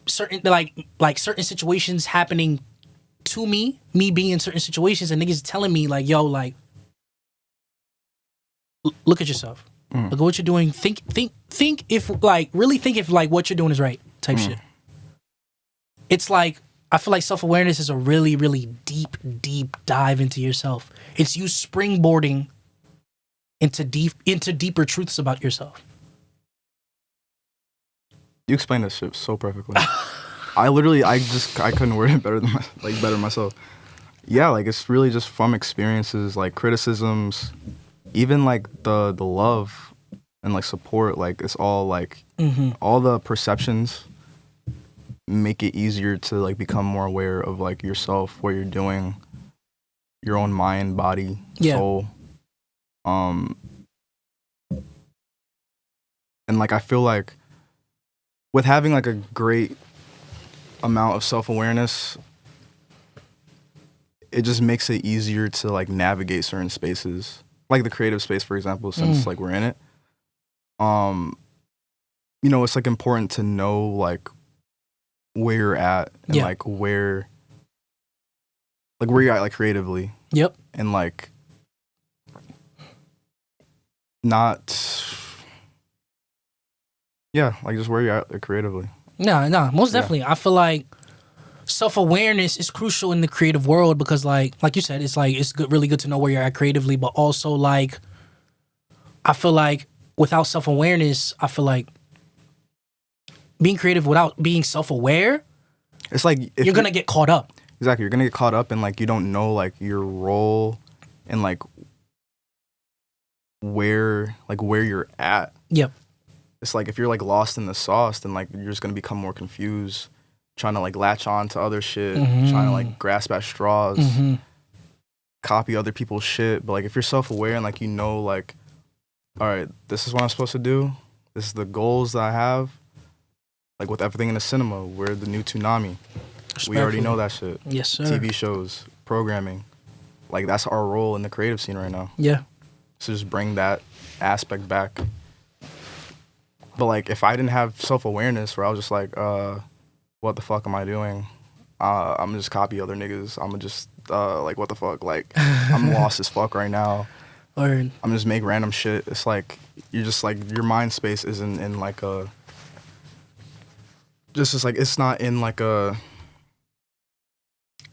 Certain like certain situations happening to me being in certain situations, and niggas telling me like, yo, like, look at yourself. Look at what you're doing. Think if like really think if like what you're doing is right type shit. It's like I feel like self-awareness is a really, really deep dive into yourself. It's you springboarding into deeper truths about yourself. You explained this shit so perfectly. I couldn't word it better myself. Yeah, like it's really just from experiences, like criticisms, even like the love and like support, like it's all like all the perceptions make it easier to like become more aware of like yourself, what you're doing, your own mind, body, soul. And like I feel like with having like a great amount of self-awareness, it just makes it easier to like navigate certain spaces, like the creative space, for example, since like we're in it. You know, it's like important to know like where you're at and like where you're at like creatively. Yep. And like not like just where you're at like, creatively. No, most definitely. I feel like self-awareness is crucial in the creative world because like you said, it's like it's good, really good to know where you're at creatively, but also like I feel like without self-awareness, I feel like being creative without being self-aware, it's like you're gonna get caught up. Exactly, you're gonna get caught up and like you don't know like your role and like where you're at. Yep. It's like if you're like lost in the sauce, then like you're just gonna become more confused, trying to like latch on to other shit, trying to like grasp at straws, copy other people's shit. But like if you're self-aware and like you know like, all right, this is what I'm supposed to do. This is the goals that I have. Like with everything in the cinema, we're the new tsunami. We already know that shit. Yes, sir. TV shows, programming, like that's our role in the creative scene right now. Yeah. So just bring that aspect back. But like if I didn't have self-awareness where I was just like, what the fuck am I doing? I'm gonna just copy other niggas. I'm gonna just like what the fuck? Like I'm lost as fuck right now. I'm just make random shit. It's like you're just like your mind space isn't in like a just like it's not in like a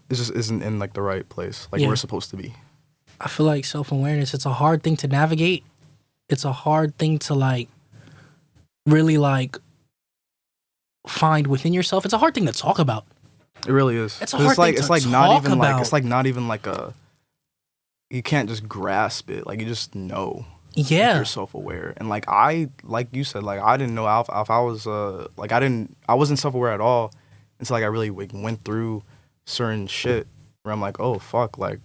it just isn't in like the right place like we're supposed to be. I feel like self-awareness, it's a hard thing to navigate. It's a hard thing to like really like find within yourself. It's a hard thing to talk about. It really is. It's a hard thing to it's like talk not even about. like it's like not even like a you can't just grasp it. Like you just know. Yeah. You're self-aware. And like I like you said, like I didn't know if I was like I wasn't self-aware at all until like I really like, went through certain shit where I'm like, oh fuck, like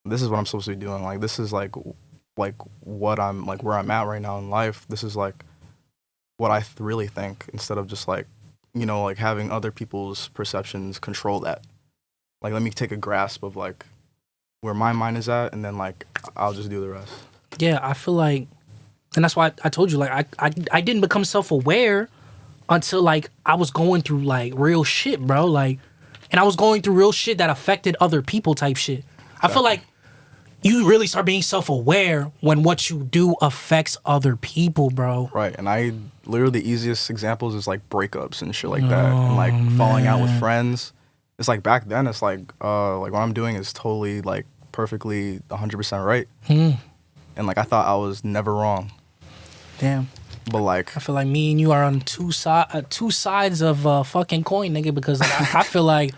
this is what I'm supposed to be doing. Like this is like like what I'm like where I'm at right now in life. This is like what I really think, instead of just like, you know, like having other people's perceptions control that. Like, let me take a grasp of like where my mind is at, and then like I'll just do the rest. Yeah, I feel like, and that's why I told you, like, I didn't become self-aware until like I was going through like real shit, bro. Like, and I was going through real shit that affected other people type shit. I feel like you really start being self-aware when what you do affects other people, bro. Right, and I literally the easiest examples is like breakups and shit like that, and like falling out with friends. It's like back then, it's like what I'm doing is totally like perfectly 100% right, and like I thought I was never wrong, Damn. but like I feel like me and you are on two sides of a fucking coin, nigga, because like, I feel like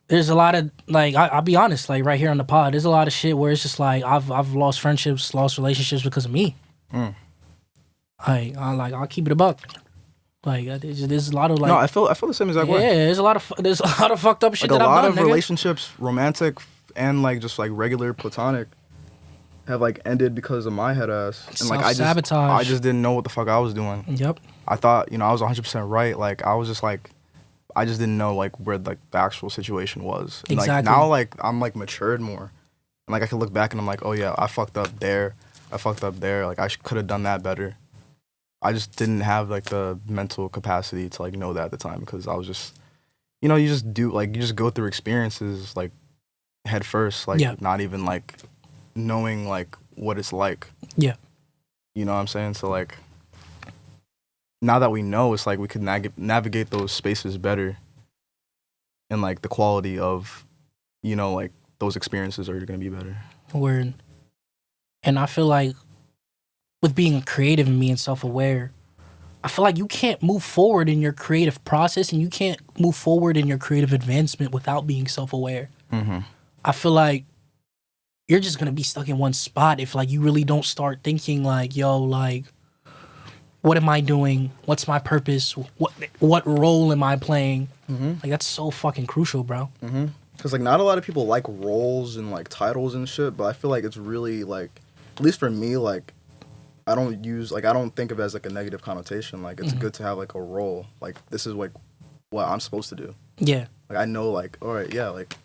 there's a lot of like I'll be honest, like right here on the pod, there's a lot of shit where it's just like I've lost friendships, lost relationships because of me. I'll keep it a buck. Like there's a lot of like no, I feel the same exact way. yeah, there's a lot of fucked up shit Like that a I've lot done, of nigga. relationships, romantic and like just like regular platonic, have like ended because of my head ass, and like Self-sabotage. I just didn't know what the fuck I was doing. Yep. I thought, you know, I was 100% right. Like I was just like, I just didn't know like where like the actual situation was. And Exactly. like now like I'm like matured more, and like I can look back and I'm like, oh yeah, I fucked up there. I fucked up there. Like I could have done that better. I just didn't have like the mental capacity to like know that at the time, because I was just, you know, you just do like you just go through experiences like head first, like Yeah. not even like knowing like what it's like. Yeah. You know what I'm saying? So like now that we know, it's like we could navigate those spaces better, and like the quality of, you know, like those experiences are gonna be better. Word. And I feel like with being creative and being self-aware, I feel like you can't move forward in your creative process and you can't move forward in your creative advancement without being self-aware. I feel like you're just gonna be stuck in one spot if like you really don't start thinking like, yo, like, what am I doing? What's my purpose? What role am I playing? Like that's so fucking crucial, bro. Because like not a lot of people like roles and like titles and shit, but I feel like it's really like, at least for me, like I don't think of it as like a negative connotation. Like it's good to have like a role. Like this is like what I'm supposed to do. Yeah. Like I know like, all right, yeah, like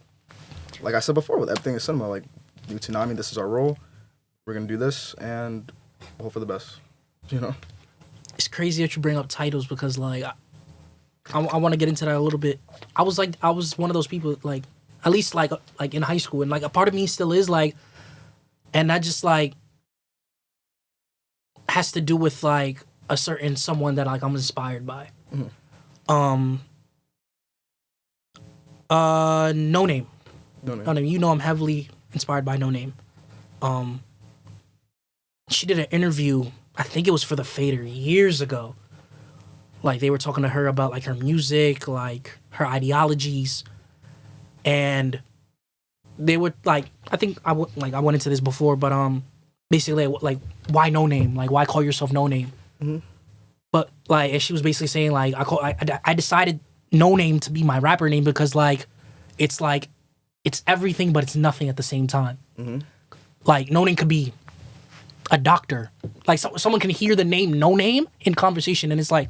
I said before with everything in cinema, like New Tsunami, this is our role. We're gonna do this and hope for the best. You know? It's crazy that you bring up titles because like I want to get into that a little bit. I was one of those people like at least like in high school, and like a part of me still is like, and that just like has to do with like a certain someone that like I'm inspired by. No Name. No name. No Name. You know I'm heavily inspired by No Name. She did an interview, I think it was for The Fader years ago. Like they were talking to her about like her music, like her ideologies, and they were like, I think I went into this before, but basically like why No Name? Like why call yourself No Name? But like, and she was basically saying like I decided No Name to be my rapper name because like it's everything but it's nothing at the same time. Like No Name could be a doctor. Like someone can hear the name No Name in conversation and it's like,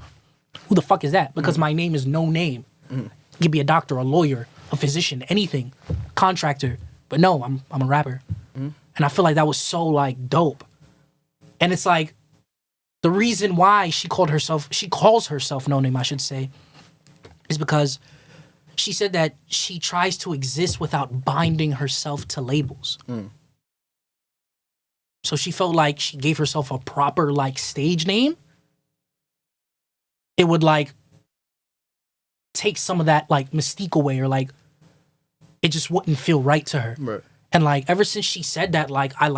who the fuck is that? Because my name is No Name. You could be a doctor, a lawyer, a physician, anything, contractor. But no, I'm a rapper. And I feel like that was so like dope. And it's like the reason why she calls herself No Name, I should say, is because she said that she tries to exist without binding herself to labels. So she felt like she gave herself a proper like stage name. It would like take some of that like mystique away, or like it just wouldn't feel right to her. Right. And like ever since she said that, like I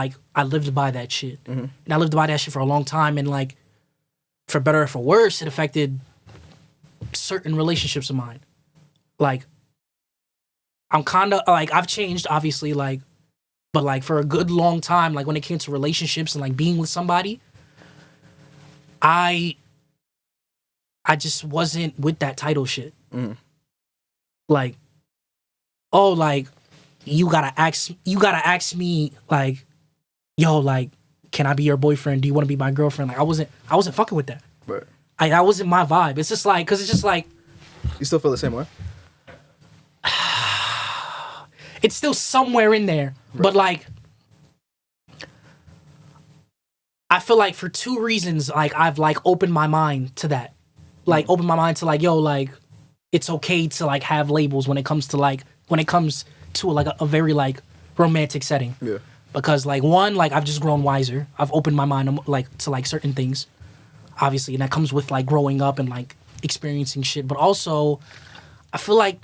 lived by that shit. And I lived by that shit for a long time, and like for better or for worse, it affected certain relationships of mine. Like I'm kind of like I've changed obviously, like, but like for a good long time, like when it came to relationships and like being with somebody, I just wasn't with that title shit. Like, oh, like you gotta ask me like yo, like, can I be your boyfriend? Do you want to be my girlfriend? Like, I wasn't fucking with that. Right. That wasn't my vibe. It's just like, cause it's just like, You still feel the same way? it's still somewhere in there, Right. but like, I feel like for two reasons, like I've like opened my mind to that, like opened my mind to like, yo, like, it's okay to like have labels when it comes to like like a very like romantic setting. Yeah. Because like one, like I've just grown wiser. I've opened my mind like to like certain things, obviously, and that comes with like growing up and like experiencing shit. But also, I feel like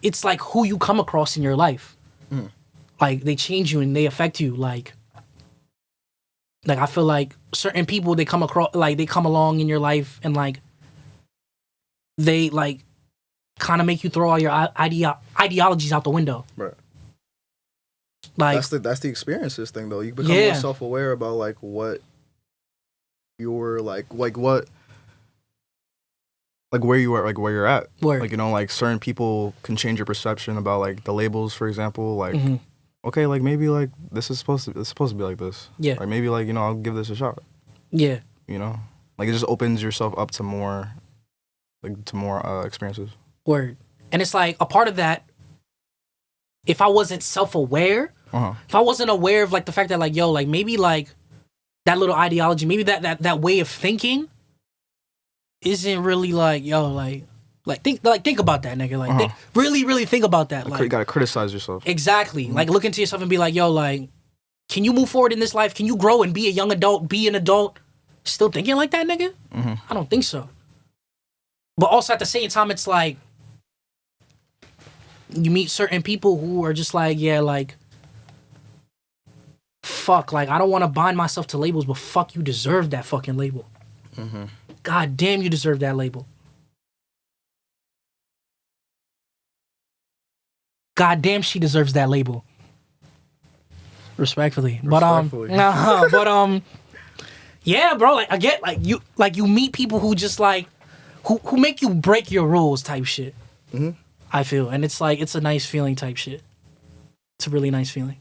it's like who you come across in your life. Like they change you and they affect you. Like I feel like certain people they come across, like they come along in your life and like they like kind of make you throw all your ideologies out the window. Right. Like That's the experiences thing though. You become Yeah. more self-aware about like what you're like what like where you are, like where you're at. Word. Like, you know, like certain people can change your perception about like the labels, for example. Like, Mhm. okay, like maybe like it's supposed to be like this. Yeah. Like maybe like, you know, I'll give this a shot. Yeah. You know, like it just opens yourself up to more, experiences. Word. And it's like a part of that. If I wasn't self-aware, if I wasn't aware of like the fact that like, yo, like maybe like that little ideology, maybe that way of thinking isn't really like, yo, like think about that, nigga. Like really think about that. Like you gotta criticize yourself. Exactly. Like look into yourself and be like, yo, like, can you move forward in this life? Can you grow and be a young adult, be an adult, still thinking like that, nigga? I don't think so. But also at the same time, it's like you meet certain people who are just like, yeah, like, fuck, like, I don't want to bind myself to labels, but fuck, you deserve that fucking label. God damn, you deserve that label. God damn, she deserves that label. Respectfully. Respectfully. But yeah, bro, like I get like you meet people who just like who make you break your rules type shit. I feel, and it's like it's a nice feeling type shit. It's a really nice feeling.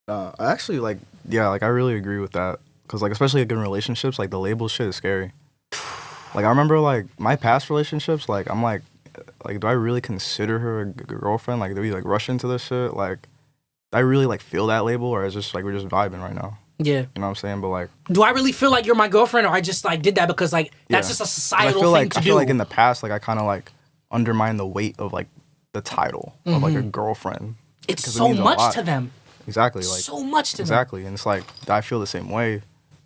I actually like, yeah, like I really agree with that, because like especially like in relationships, like the label shit is scary. Like I remember like my past relationships, like I'm like do I really consider her a girlfriend? Like do we like rush into this shit? Like do I really like feel that label, or is just like we're just vibing right now? Yeah. You know what I'm saying? But like, do I really feel like you're my girlfriend, or I just like did that because like that's just a societal thing to do? I feel like in the past, like I kind of like undermine the weight of like the title of like a girlfriend. It's so much to them. Exactly. Like So much to them. exactly. And it's like I feel the same way.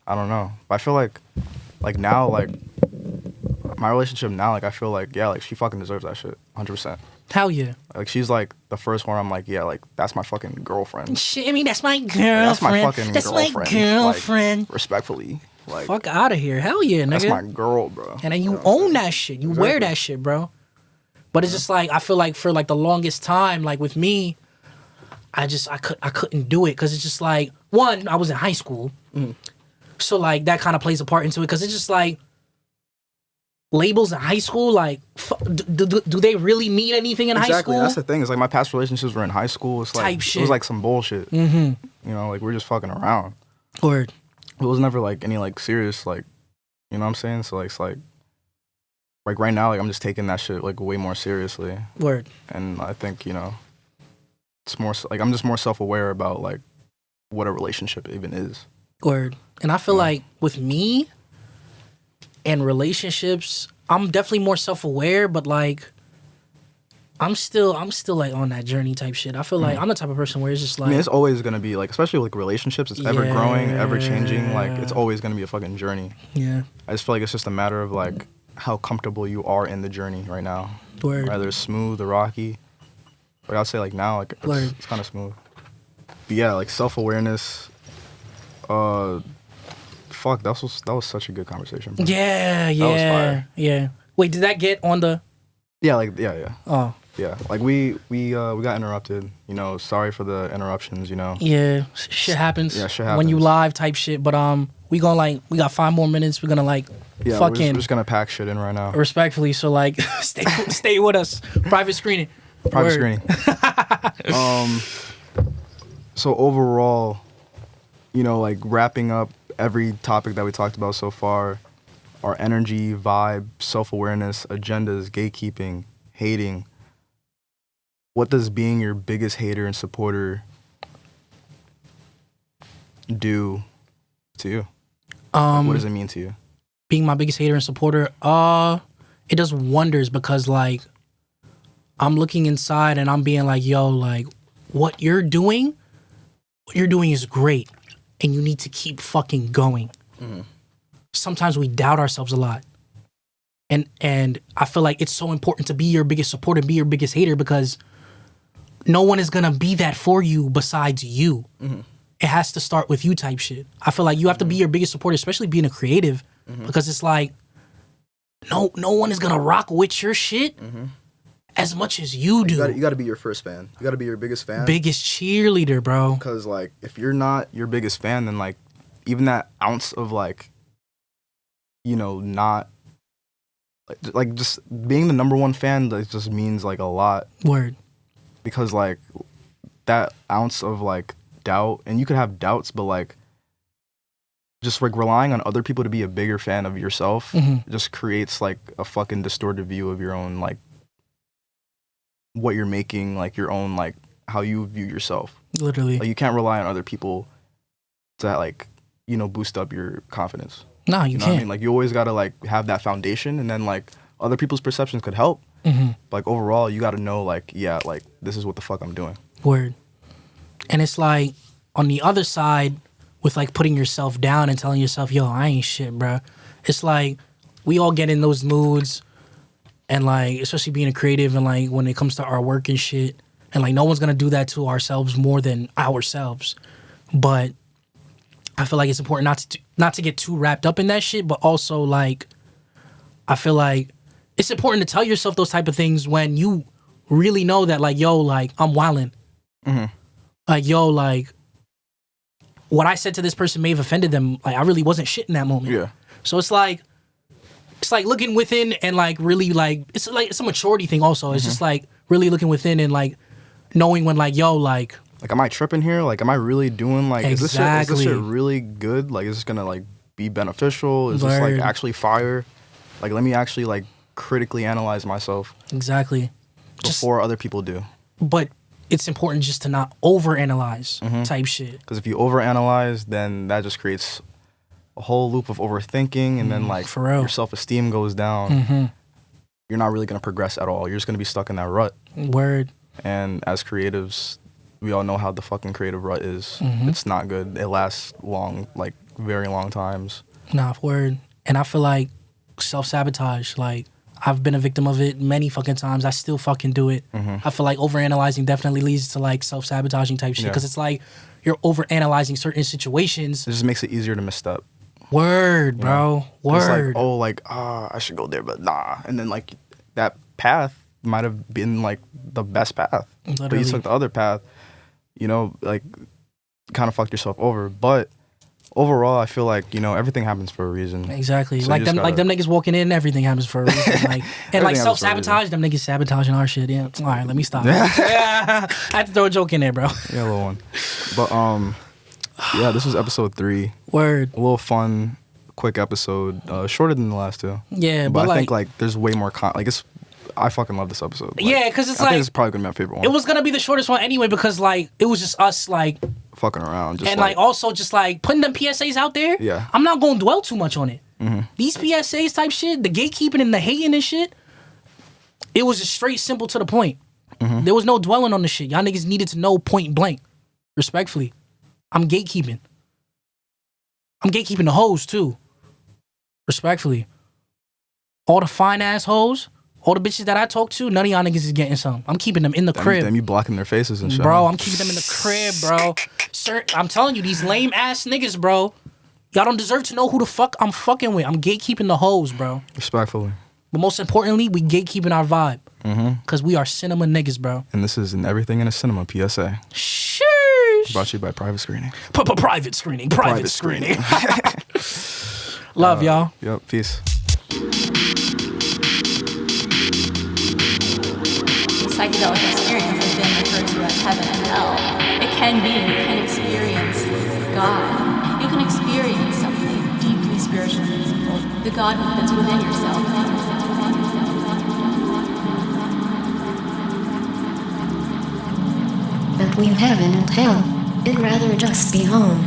I don't know. But I feel like now, like my relationship now, like I feel like, yeah, like she fucking deserves that shit 100%. Hell yeah. Like she's like the first one I'm like, yeah, like that's my fucking girlfriend. Shit, I mean, that's my girlfriend. That's my fucking That's girlfriend. my girlfriend. Like, respectfully. Like Fuck out of here. Hell yeah, nigga. that's my girl, bro. And then you know what I'm own saying? that shit. You wear that shit, bro. But it's just like I feel like for like the longest time, like with me, I couldn't do it because it's just like, one, I was in high school, so like that kind of plays a part into it, because it's just like labels in high school, like do they really mean anything in high school? Exactly. That's the thing. It's like my past relationships were in high school. It's like Type shit. It was like some bullshit. You know, like we're just fucking around. Word. It was never like any like serious, like, you know what I'm saying? So like it's like right now, like I'm just taking that shit like way more seriously. Word. And I think, you know, it's more like I'm just more self-aware about like what a relationship even is. Word. And I feel like with me and relationships, I'm definitely more self-aware, but like I'm still like on that journey type shit. I feel like I'm the type of person where it's just like, I mean, it's always gonna be like, especially with like relationships, it's ever growing, ever changing. Like it's always gonna be a fucking journey. Yeah. I just feel like it's just a matter of like how comfortable you are in the journey right now. Word. Whether it's smooth or rocky. But I'd say like now, like it's kind of smooth. But yeah, like self-awareness. Fuck, that was such a good conversation, bro. Yeah, That was fire. yeah. Wait, did that get on the? Yeah, yeah. Oh. Yeah, like we got interrupted. You know, sorry for the interruptions. You know. Yeah, shit happens. Yeah, shit happens. When you live type shit, but we got 5 more minutes. We're gonna like fucking we're just gonna pack shit in right now. Respectfully, so like stay with us. Private screening. Private Word. screening. So overall, like wrapping up every topic that we talked about so far, our energy, vibe, self-awareness, agendas, gatekeeping, hating. What does being your biggest hater and supporter do to you? What does it mean to you? Being my biggest hater and supporter, it does wonders because like I'm looking inside and I'm being like, yo, like what you're doing is great and you need to keep fucking going. Sometimes we doubt ourselves a lot. And I feel like it's so important to be your biggest supporter and be your biggest hater because no one is gonna be that for you besides you. It has to start with you type shit. I feel like you have to be your biggest supporter, especially being a creative, because it's like no one is gonna rock with your shit as much as you do. You got to be your first fan. You got to be your biggest fan. Biggest cheerleader, bro. Because like if you're not your biggest fan, then like even that ounce of like, not like just being the number one fan, that just means like a lot. Word. Because like that ounce of like doubt, and you could have doubts, but like just like relying on other people to be a bigger fan of yourself just creates like a fucking distorted view of your own like what you're making, like your own like how you view yourself. Literally. Like you can't rely on other people to like boost up your confidence. No, you know can't. What I mean? Like you always gotta like have that foundation, and then like other people's perceptions could help. Like overall, you gotta know like like this is what the fuck I'm doing. Word. And it's like on the other side with like putting yourself down and telling yourself, yo, I ain't shit, bro. It's like we all get in those moods, and like especially being a creative and like when it comes to our work and shit, and like no one's gonna do that to ourselves more than ourselves. But I feel like it's important not to get too wrapped up in that shit, but also like I feel like it's important to tell yourself those type of things when you really know that like, yo, like I'm wildin'. Like, yo, like what I said to this person may have offended them. Like I really wasn't shit in that moment. Yeah. So it's like looking within and like really like it's a maturity thing also. It's just like really looking within and like knowing when like, yo, like am I tripping here? Like am I really doing like exactly. is this shit really good? Like is this gonna like be beneficial? Is this like actually fire? Like let me actually like critically analyze myself. Exactly. Before other people do. But it's important just to not overanalyze type shit. Because if you overanalyze, then that just creates a whole loop of overthinking, and then like your self-esteem goes down. You're not really gonna progress at all. You're just gonna be stuck in that rut. Word. And as creatives, we all know how the fucking creative rut is. It's not good. It lasts long, like very long times. Nah, word. And I feel like self-sabotage, like I've been a victim of it many fucking times. I still fucking do it. I feel like overanalyzing definitely leads to like self-sabotaging type shit. Because it's like you're overanalyzing certain situations. It just makes it easier to misstep. Word, bro. Word. It's like, I should go there, but nah. And then like that path might have been like the best path. Literally. But you took the other path, like kind of fucked yourself over. But overall, I feel like, everything happens for a reason. Exactly. So like them niggas walking in, everything happens for a reason. Like and like self-sabotage, them niggas sabotaging our shit. Yeah. All right, let me stop. I had to throw a joke in there, bro. Yeah, a little one. But yeah, this was episode 3. Word. A little fun, quick episode. Shorter than the last 2. Yeah, but I think like there's way more I fucking love this episode. Like, yeah, because it's I think it's probably gonna be my favorite one. It was gonna be the shortest one anyway because like it was just us like fucking around, just and like also just like putting them PSAs out there. Yeah, I'm not gonna dwell too much on it. These PSAs type shit, the gatekeeping and the hating and shit, it was just straight simple to the point. There was no dwelling on the shit. Y'all niggas needed to know point blank. Respectfully, I'm gatekeeping. I'm gatekeeping the hoes too. Respectfully, all the fine ass hoes. All the bitches that I talk to, none of y'all niggas is getting some. I'm keeping them in the crib. Damn, you blocking their faces and shit. Bro, I'm keeping them in the crib, bro. Sir, I'm telling you, these lame ass niggas, bro. Y'all don't deserve to know who the fuck I'm fucking with. I'm gatekeeping the hoes, bro. Respectfully. But most importantly, we gatekeeping our vibe. Because we are cinema niggas, bro. And this is an Everything in the Cinema PSA. Sheesh. Brought to you by Private Screening. Private screening. Private screening. Love, y'all. Yep, peace. Psychedelic experience has been referred to as heaven and hell. It can be, you can experience God. spiritually meaningful. The God that's within yourself. Between heaven and hell, it'd rather just be home.